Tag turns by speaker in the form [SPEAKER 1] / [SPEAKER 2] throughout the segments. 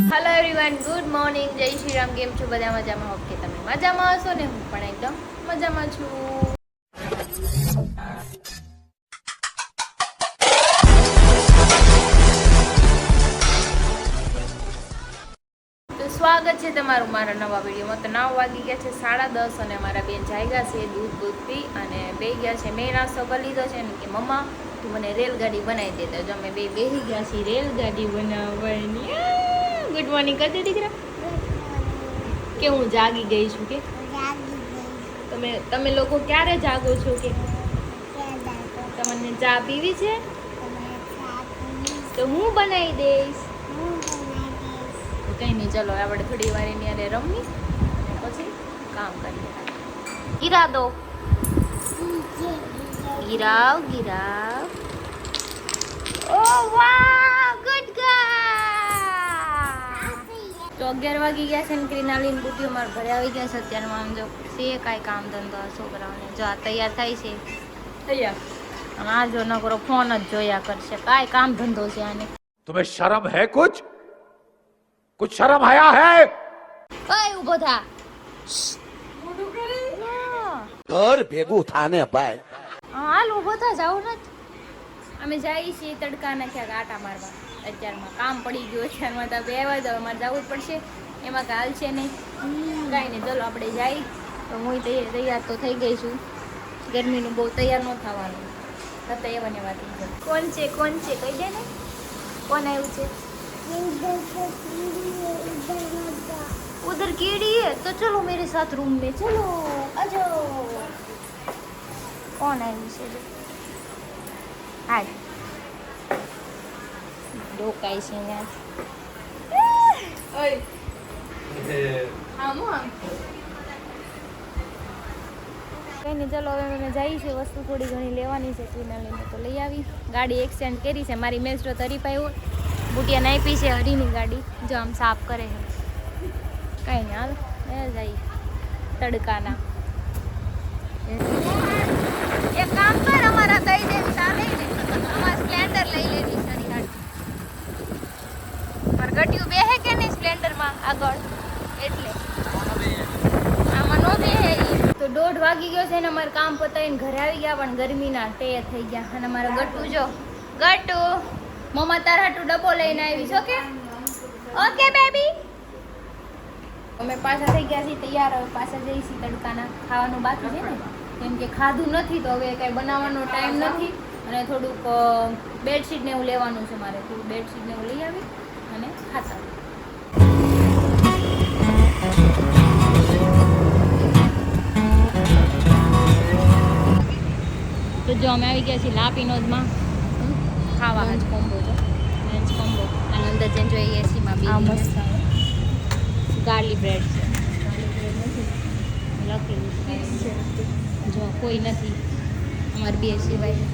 [SPEAKER 1] Hello everyone, good morning, જય શ્રી રામ. કેમ છો બધા? મજામાં? ઓકે, તમે મજામાં હશો ને? હું પણ એકદમ મજામાં છું. તો સ્વાગત છે તમારું મારા નવા વિડીયોમાં. તો 9 વાગી ગયા છે, 10:30, અને અમારા બેન જાગ્યા છે દૂધ પી અને બે ગયા છે. મેં નાસ્તો કરી લીધો છે ને કે મમ્મા તું મને રેલગાડી બનાવી દે. તો અમે બેસી ગયા છીએ રેલગાડી બનાવવાની. ગુડ મોર્નિંગ કરતી દીકરા કે હું જાગી ગઈ છું કે તમે લોકો ક્યારે જાગો છો કે તમને ચા પીવી છે તો હું બનાવી દઈશ. કઈ નહીં, ચલો આપણે થોડી વાર એની અરે રમી અને પછી કામ કરીએ. ગિરા દો, ગિરાવ ગિરાવ. ઓ વાહ, ગુડ ગર્લ. તો 11 વાગી ગયા છે ને ક્રિનાલીન બુટીઓ મારા ઘરે આવી ગયા છે. અત્યારમાં આમ જો છે કાંઈ કામ ધંધો છોકરાઓને. જો આ તૈયાર થાય છે તૈયાર, અને આ જો નકરો ફોન જ જોયા કરશે. કાંઈ કામ ધંધો છે આને.
[SPEAKER 2] तुम्हें शर्म है कुछ शर्म आया है?
[SPEAKER 1] ઓય ઊભો થા.
[SPEAKER 2] ઘર ભેગું થાને ભાઈ.
[SPEAKER 1] હાલ ઊભો થા, જાવ નથી. અમે જઈએ છીએ તડકાના ક્યાંક આટા મારવા. અત્યારમાં કામ પડી ગયું. અત્યારમાં તો 2 વાગે અમારે જવું જ પડશે. એમાં કાંઈ હાલ છે નહીં, કાંઈ નહીં. ચલો આપણે જઈએ. તો હું તૈયાર તો થઈ ગઈ છું. ગરમીનું બહુ તૈયાર ન થવાનું હતા એવાને વાત. કોણ છે કહી દે ને, કોણ આવ્યું છે? उधर कीड़ी है तो चलो मेरे साथ रूम में, चलो आ जाओ. कौन है इसे? हाय दो कैसे हैं ओए आमो કઈ નહીં. ચલો હવે અમે જઈએ છીએ. વસ્તુ થોડી ઘણી લેવાની છે ક્રિનાલીને, તો લઈ આવી. ગાડી એક્સચેન્જ કરી છે મારી. મેસ્ટ્રો તરી પાઈ બુટિયાને આપી છે હરીની ગાડી. જો આમ સાફ કરે છે. કઈ નહીં, હાલ એ જઈ તડકાના. એક કામ કર, અમારા દઈ દેવી ચાલે ને, અમારે સ્પ્લેન્ડર લઈ લેવી સારી ગાડી. મારે ગટિયું બેહે કે નહીં સ્પ્લેન્ડરમાં આગળ, એટલે આમાં નો બેહે. તો 1:30 વાગી ગયો છે ને અમારે કામ પતાવીને ઘરે આવી ગયા, પણ ગરમીના ટે થઈ ગયા. અને અમારો ગટુ જો, ગટુ મમ્મા તારા હાટુ ડબ્બો લઈને આવીશ. Okay okay baby. અમે પાછા થઈ ગયા છીએ તૈયાર. હવે પાછા જઈશું તડકાના. ખાવાનું બાકી છે ને, કેમ કે ખાધું નથી તો હવે કંઈ બનાવવાનો ટાઈમ નથી. અને થોડુંક બેડશીટ ને એવું લેવાનું છે મારે. થોડું બેડશીટ ને એવું લઈ આવી અને ખાતા. તો જો અમે આવી ગયા છીએ લાપીનોદમાં ખાવા. લંચ કોમ્બો છે, લંચ કોમ્બો. અને અંદર જઈને જોઈએ એસીમાં બી મસ્ત ગાર્લિક બ્રેડ છે. લખેલું છે જો કોઈ નથી અમારે બે સિવાય.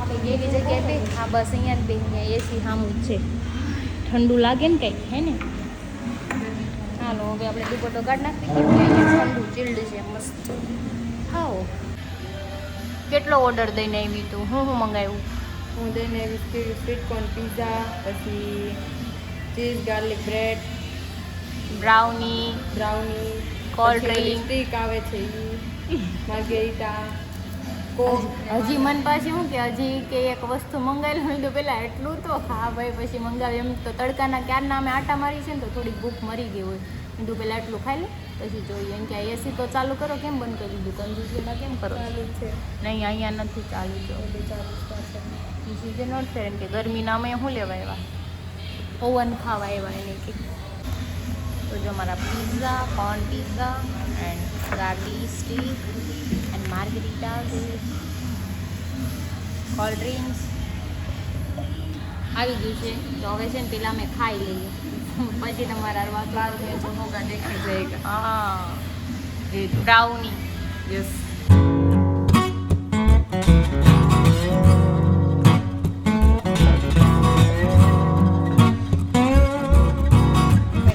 [SPEAKER 1] આપણે એવી જગ્યાએ બે, હા બસ અહીંયા જ બે. અહીંયા એસી સામું જ છે. ઠંડુ લાગે ને કંઈક, હે ને? હાલો હવે આપણે દુપટ્ટો કાઢ નાખી. ઠંડુ ચીલ્ડ છે મસ્ત. ખાઓ. કેટલો ઓર્ડર દઈને આવી તું? હું મંગાવ્યું?
[SPEAKER 3] હું દઈને આવી સ્વીટ કોર્ન પીઝા, પછી cheese garlic bread,
[SPEAKER 1] brownie, cold drink,
[SPEAKER 3] stick આવે છે એ, માર્ગેરિટા, કોક.
[SPEAKER 1] હજી મન પાછી શું કે હજી કે એક વસ્તુ મંગાવેલું હોય તો પેલા એટલું તો હા ભાઈ પછી મંગાવે. એમ તો તડકાના ક્યારના અમે આટા મારી છે ને તો થોડીક ભૂખ મરી ગઈ હોય. કીધું પેલા એટલું ખાઈ લે પછી જોઈએ. એમ કે એસી તો ચાલુ કરો, કેમ બંધ કરી દીધું? કંજૂસીમાં કેમ કરો?
[SPEAKER 3] ચાલુ છે
[SPEAKER 1] નહીં, અહીંયા નથી ચાલુ. જો છે નોટ ફેર. એમ કે ગરમીના અમે શું લેવા એવા ઓવન ખાવા એવા એને કે. તો જો મારા pizza, corn pizza and garlic stick and margheritas, cold drinks આવી ગયું છે. તો હવે છે ને પેલા અમે ખાઈ લઈએ, પછી તમારા વાત
[SPEAKER 3] હોગા દેખા જાયગા.
[SPEAKER 1] હા બ્રાઉની.
[SPEAKER 3] યસ.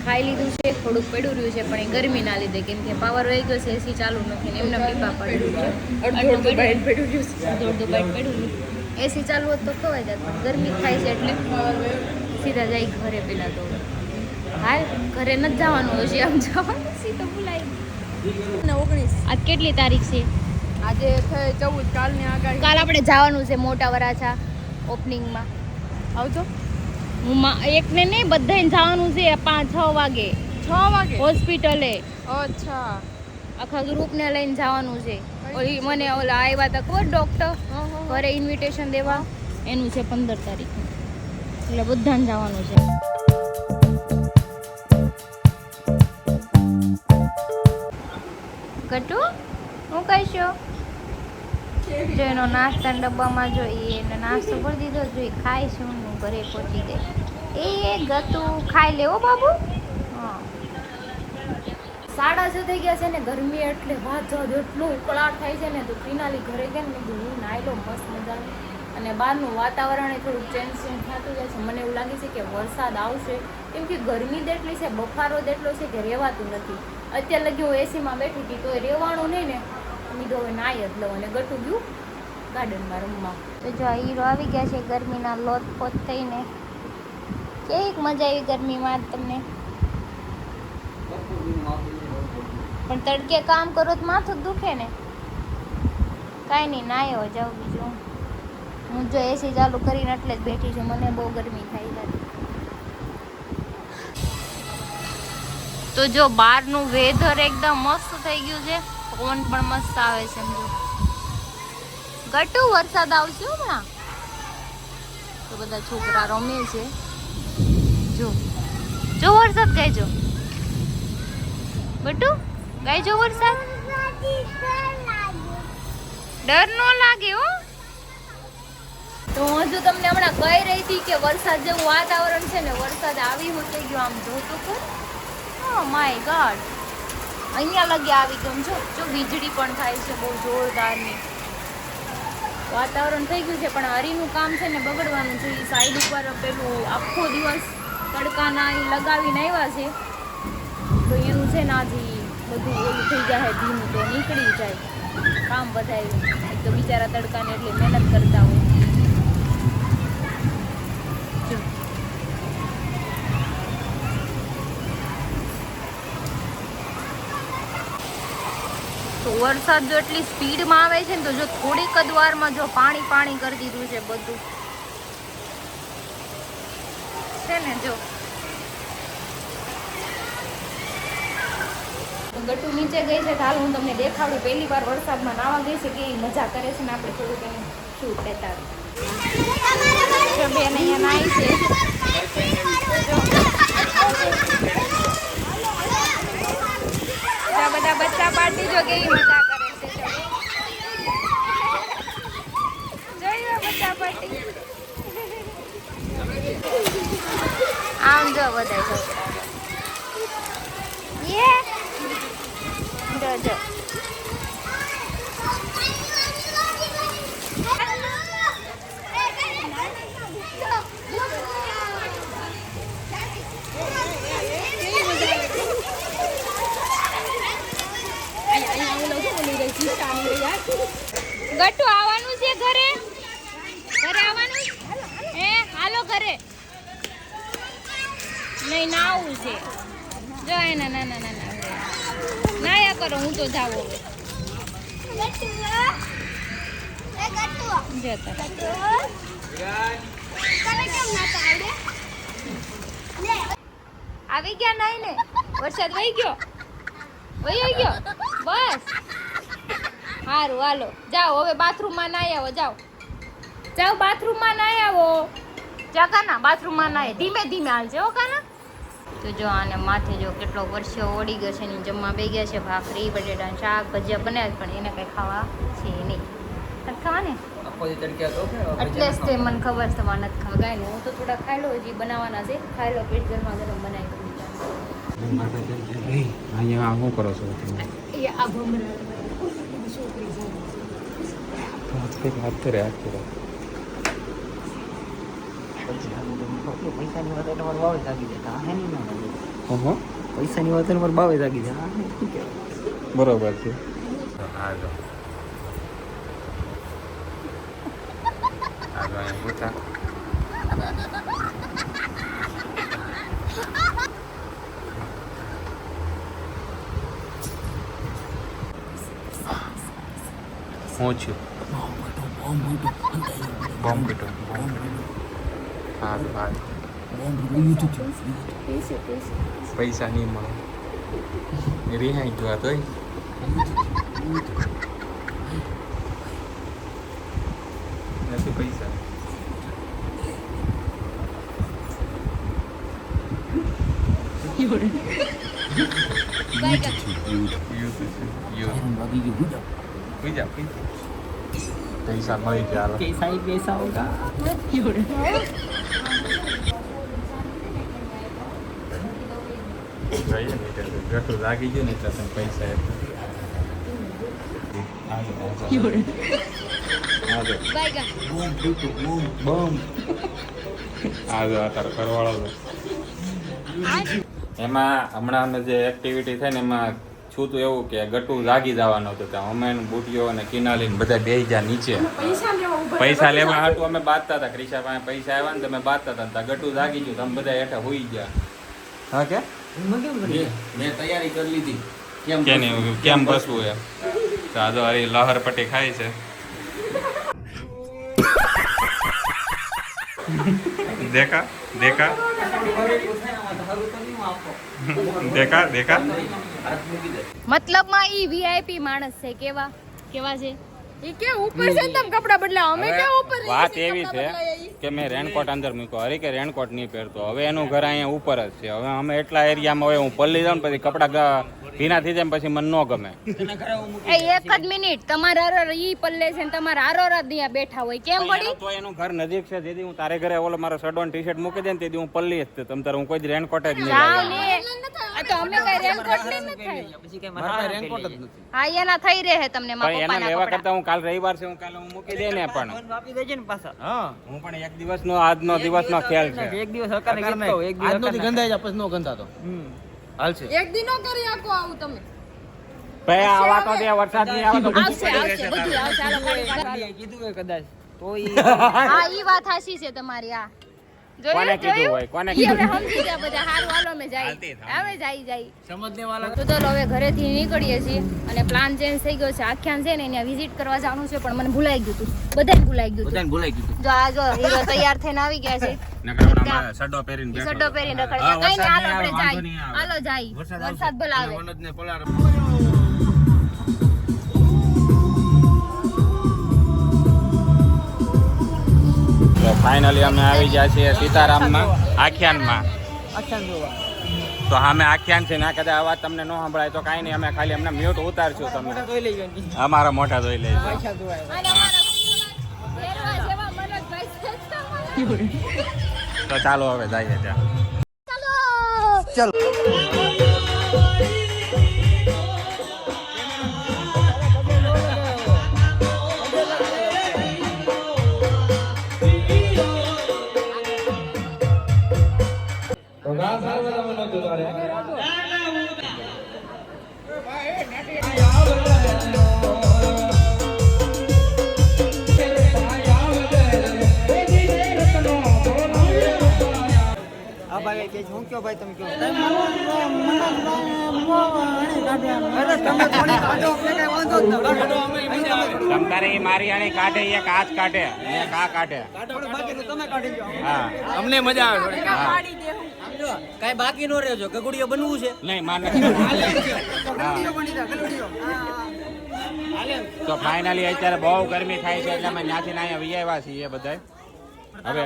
[SPEAKER 1] ખાઈ લીધું છે. થોડુંક પડ્યું રહ્યું છે પણ એ ગરમીના લીધે, કેમ કે પાવર વહી ગયો છે, એસી ચાલુ નથી ને એમને ટીપા પડ્યું છે.
[SPEAKER 3] અડધું બાઈટ પડ્યું છે.
[SPEAKER 1] અડધું બાઈટ પડ્યું. એસી ચાલુ હોત તો ખવાઈ જાય, પણ ગરમી થાય છે એટલે સીધા જાય ઘરે પેલા. તો હાલ ઘરે નથી જવાનું હજી આમ જવાનું છે તો ભૂલાઈ ગયું.
[SPEAKER 3] 19
[SPEAKER 1] આજ કેટલી તારીખ છે?
[SPEAKER 3] આજે થઈ 14 કાલની આગાહી.
[SPEAKER 1] કાલ આપણે જવાનું છે મોટા વરાછા ઓપનિંગમાં.
[SPEAKER 3] આવજો
[SPEAKER 1] એકને નહીં બધાને જવાનું છે 5-6 વાગે
[SPEAKER 3] 6 વાગે.
[SPEAKER 1] હોસ્પિટલે.
[SPEAKER 3] અચ્છા.
[SPEAKER 1] આખા ગ્રુપને લઈને જવાનું છે. ઓલી મને ઓલા આવ્યા હતા ખબર ડૉક્ટર ઘરે ઇન્વિટેશન દેવા એનું છે 15 તારીખ એટલે બધાને જવાનું છે. ગટુ હું કહીશો જો એનો નાસ્તા ડબ્બામાં જોઈએ એને નાસ્તો કરી દીધો જોઈએ ખાઈશું હું ઘરે પહોંચી ગઈ. એ ગતું ખાઈ લેવો બાબુ. હા 6:30 થઈ ગયા છે ને ગરમી એટલે વાત જાવ એટલું ઉકળાટ થાય છે ને તો ફિનાલી ઘરે ગયા ને હું નાહી લો મસ્ત મજાનું. અને બહારનું વાતાવરણ એ થોડુંક ચેન્જ થતું જાય છે. મને એવું લાગે છે કે વરસાદ આવશે કેમ કે ગરમી જ એટલી છે બફારો જ એટલો છે કે રહેવાતું નથી. અત્યારે લગી હું એસીમાં બેઠી હતી તો રહેવાનું નહીં ને મીધો હવે નાહી જ લઉં અને ગટું ગયું ગાર્ડનમાં રમવા. તો જો હીરો આવી ગયા છે ગરમીના લોથપોથ થઈને. કેવી મજા આવી ગરમીમાં તમને? પણ તડકે કામ કરો તો માથું દુખે ને. કાંઈ નહીં નાયો જાઉં બીજું. હું જો એસી ચાલુ કરીને એટલે જ બેઠી છું મને બહુ ગરમી થાય છે. તો જો બહારનું વેધર એકદમ મસ્ત થઈ ગયું છે. પવન પણ મસ્ત આવે છે. સમજો ગટુ વરસાદ આવશે હમણાં. તો બધા છોકરા રમે છે. જો જો વરસાદ ગાયજો ગટુ ગાયજો વરસાદ. ડર નો લાગે હો. તો હું હજુ તમને હમણાં કહી રહી હતી કે વરસાદ જેવું વાતાવરણ છે ને વરસાદ આવી હું થઈ ગયો આમ જોતો કર. ઓ માય ગોડ અહીંયા લગી આવી ગયું જો જો વીજળી પણ થાય છે બહુ જોરદારની. વાતાવરણ થઈ ગયું છે પણ હરીનું કામ છે ને બગડવાનું છે. એ સાઈડ ઉપર પેલું આખો દિવસ તડકાના એ લગાવીને આવ્યા છે તો એનું છે ને આજે બધું ઓલું થઈ જાય ધીમું તો નીકળી જાય કામ બધાયું. એક તો બિચારા તડકાને એટલે મહેનત કરતા હોય. તો વરસાદ જો એટલી સ્પીડમાં આવે છે ને તો જો થોડીક જ વારમાં જો પાણી પાણી કરી દીધું છે બધું છે ને. જો ગટુ નીચે ગઈ છે હાલ હું તમને દેખાડું. પહેલી વાર વરસાદમાં નાવા ગઈ છે કેવી મજા કરે છે ને આપણે થોડુંક એને શૂટ લેતા જો બેન અહીંયા નાઈ છે. બધા બચ્ચા પાર્ટી જો કેવી મજા કરે છે. જોયું બચ્ચા પાર્ટી આમ જો બધા છોકરા જો જો ગટુ આવવાનું છે ઘરે ઘરે આવવાનું હે હાલો ઘરે નહીં ના આવું છે. જો એના નાના નાના નાયા કરો હું તો જાવ હવે આવી ગયા નાઈ ને વરસાદ વહી ગયો બસ સારું હાલો જાઓ હવે બાથરૂમમાં નાઈ આવો. જાઓ બાથરૂમમાં નાઈ આવો. જા કાના બાથરૂમમાં નાય ધીમે ધીમે હાલજે હો કાના. તો જો આને માથે જો કેટલો વર્ષો ઓડી ગયો છે ને જમવા બે ગયા છે. ભાખરી બટેટા શાક ભજીયા બનાવ્યા પણ એને કઈ ખાવા છે નહીં. નથી ખાવા ને એટલે જ તે મને ખબર છે તમારે નથી ખાવા ગાય હું તો થોડા ખાઈ લો હજી બનાવવાના છે. ખાઈ લો પેટ ગરમા ગરમ બનાવી
[SPEAKER 2] અહીંયા શું કરો છો
[SPEAKER 1] એ આ ભમરા
[SPEAKER 2] હાથ કરે
[SPEAKER 4] પૈસાની વાત એટલે મારું બાવે જાગી જાય હે નહીં ના
[SPEAKER 2] હા
[SPEAKER 4] પૈસાની વાત એટલે મારું બાવે જાગી જાય
[SPEAKER 2] બરોબર છે. હાલો પૂછા
[SPEAKER 5] હું છું બોમ્બ પીટો હા હા પૈસા નહીં મળે રિહાઈ ગયો તોય નથી પૈસા પૈસા મળી ગયા
[SPEAKER 4] પૈસા ही पैसा होगा
[SPEAKER 5] ગઠું લાગી ગયું ને એટલે તને પૈસા તારો કરવાળો એમાં હમણાં અમે જે એક્ટિવિટી થાય ને એમાં છું તો એવું કે ગટું જાગી જવાનું હતું ત્યાં અમે બુટીઓ અને કિનાલીને બધા બેસી ગયા નીચે પૈસા લેવા હાટું અમે બાંધતા હતા ક્રિશા પાસે પૈસા આવ્યા ને તમે બાંધતા હતા ત્યાં ગટું જાગી ગયું તમે બધા હેઠા હોઈ ગયા હા કે
[SPEAKER 6] મેં તૈયારી કરી લીધી
[SPEAKER 5] કેમ બસવું એમ સાદો હરી લહર પટ્ટી ખાય છે દેખા દેખા દેખા દેખા
[SPEAKER 1] મતલબમાં ઈ વીઆઈપી માણસ છે કેવા કેવા છે ઈ કે ઉપર છે ને તમે કપડા બદલાવો અમે કે ઉપર
[SPEAKER 5] વાત એવી છે કે મેં રેનકોટ અંદર મૂક્યો હરી કે રેનકોટ નહીં પહેરતો હવે એનું ઘર અહીંયા ઉપર જ છે હવે અમે એટલા એરિયામાં હવે હું પલ્લી જાઉં ને પછી કપડા ભીના થઈ જાય પછી મને ન ગમે
[SPEAKER 1] એ એક જ મિનિટ તમારા આરો ઈ પલ્લે છે ને તમારા આરો ત્યાં બેઠા હોય કેમ પડી
[SPEAKER 5] તો એનું ઘર નજીક છે જેથી હું તારે ઘરે ઓલો મારો શર્ટ ટી શર્ટ મૂકી દે ને તેથી હું પલ્લી જ છે તમ તારે હું કોઈ રેનકોટ જ નહીં
[SPEAKER 1] જાવ
[SPEAKER 5] લાવ્યો.
[SPEAKER 1] ને આ તો અમે કઈ રેનકોટ નહીં થાય
[SPEAKER 4] પછી કે
[SPEAKER 6] મારા રેનકોટ જ નથી
[SPEAKER 1] હા એના થઈ રહે તમને
[SPEAKER 5] પણ
[SPEAKER 1] મારા
[SPEAKER 5] એના
[SPEAKER 1] પપ્પાના
[SPEAKER 5] લેવા
[SPEAKER 1] કપડા
[SPEAKER 5] કરતા હું કાલ રવિવાર છે હું કાલે હું મૂકી દે ને પણ
[SPEAKER 4] આપી દેજે ને પાછા
[SPEAKER 6] હા
[SPEAKER 5] હું પણ એક દિવસનો આજનો દિવસનો ખેલ છે
[SPEAKER 4] એક દિવસ હકાને ગીત કહો એક દિવસ
[SPEAKER 6] આજનો દી ગંધાઈ જા પછી નો ગંધાતો હાલ છે
[SPEAKER 3] એક દિનો કરી આખો આવું તમે
[SPEAKER 5] ભાઈ આવા તો દે વરસાદ નહીં આવે તો
[SPEAKER 1] આવશે આવશે બધું આવશે હાલો પાણી
[SPEAKER 4] કીધું હોય કદાચ તો ઈ
[SPEAKER 1] હા ઈ વાત હાસી છે તમારી આ
[SPEAKER 5] કોને કીધું હોય કોને કીધું
[SPEAKER 1] અમે સમજી ગયા બધા હારું હાલો અમે જાય હવે જાય
[SPEAKER 6] સમજને વાળા
[SPEAKER 1] તો ચલો હવે ઘરેથી નીકળીએ છીએ અને પ્લાન ચેન્જ થઈ ગયો છે આખ્યાન છે ને ત્યાં વિઝિટ કરવા જવાનું છે પણ મને ભૂલાઈ ગયું હતું બધાને ભૂલાઈ ગયું હતું
[SPEAKER 6] બધાને ભૂલાઈ ગયું
[SPEAKER 1] જો આ જો હીરો તૈયાર થઈને આવી ગયા છે
[SPEAKER 5] નકરા સડો પહેરીને બેઠો
[SPEAKER 1] સડ્ડો પહેરીને રખડે
[SPEAKER 5] હા,
[SPEAKER 1] કઈ નહીં હાલો
[SPEAKER 5] વરસાદ
[SPEAKER 1] આપણે
[SPEAKER 5] નહીં આવે, વાંધો નહીં
[SPEAKER 1] જાય
[SPEAKER 5] આવે.
[SPEAKER 1] હાલો જાય વરસાદ બોલાવે
[SPEAKER 6] વનજને પલાળ
[SPEAKER 5] તો ફાઇનલી અમે આવી ગયા છીએ સીતારામમાં આખ્યાનમાં તો અમે આખ્યાન છે ના કદાચ અવાજ તમને ન સંભળાય તો કાંઈ નહીં અમે ખાલી અમને મ્યુટ ઉતારશું તમને
[SPEAKER 4] જોઈ લઈ ગયો
[SPEAKER 5] અમારા મોટા જોઈ લે
[SPEAKER 4] પાછા ધોવાય
[SPEAKER 1] અને અમારા ઘેરવા જેવા મનોજભાઈ છે.
[SPEAKER 5] તો ચાલો હવે જઈએ ત્યાં
[SPEAKER 1] ચાલો
[SPEAKER 4] આ ભાઈ કે હું કયો ભાઈ તમે કયો અરે તમે થોડી કાઢો કે કઈ વાંધો જ ન
[SPEAKER 5] તમારે એ મારી આણી કાઢે એક હાથ કાઢે એક આ કાઢે
[SPEAKER 4] બાકી તો તમે કાઢી લો
[SPEAKER 5] હા
[SPEAKER 6] અમને મજા આવે
[SPEAKER 4] કઈ બાકી નો રહેજો ગગુડીઓ બનવું છે
[SPEAKER 5] નહીં માને
[SPEAKER 4] ગગુડીઓ બની જા ગગુડીઓ
[SPEAKER 5] તો ફાઇનલી અત્યારે બહુ ગરમી થાય છે એટલે અમે ત્યાંથી અહીંયા વી આવ્યા છીએ બધા હવે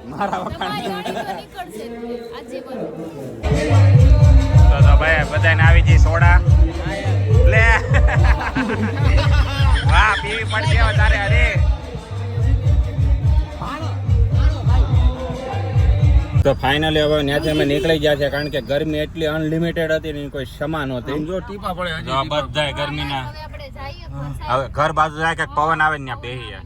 [SPEAKER 5] મારા વખાણ
[SPEAKER 1] નીકળશે આજે પણ
[SPEAKER 5] તો ભાઈ બધાને આવી જઈ સોડા લે વાહ પીવી પડશે હવે તારે અરે તો ફાઇનલી હવે ત્યાંથી અમે નીકળી ગયા છે કારણ કે ગરમી એટલી અનલિમિટેડ હતી ને કોઈ ક્ષમા નહોતી
[SPEAKER 6] જો ટીપા પડે
[SPEAKER 5] જો બધાય ગરમીના
[SPEAKER 1] હવે આપણે જઈએ
[SPEAKER 5] હવે ઘર બાજુ જાય કે પવન આવે ને ત્યાં બેહીએ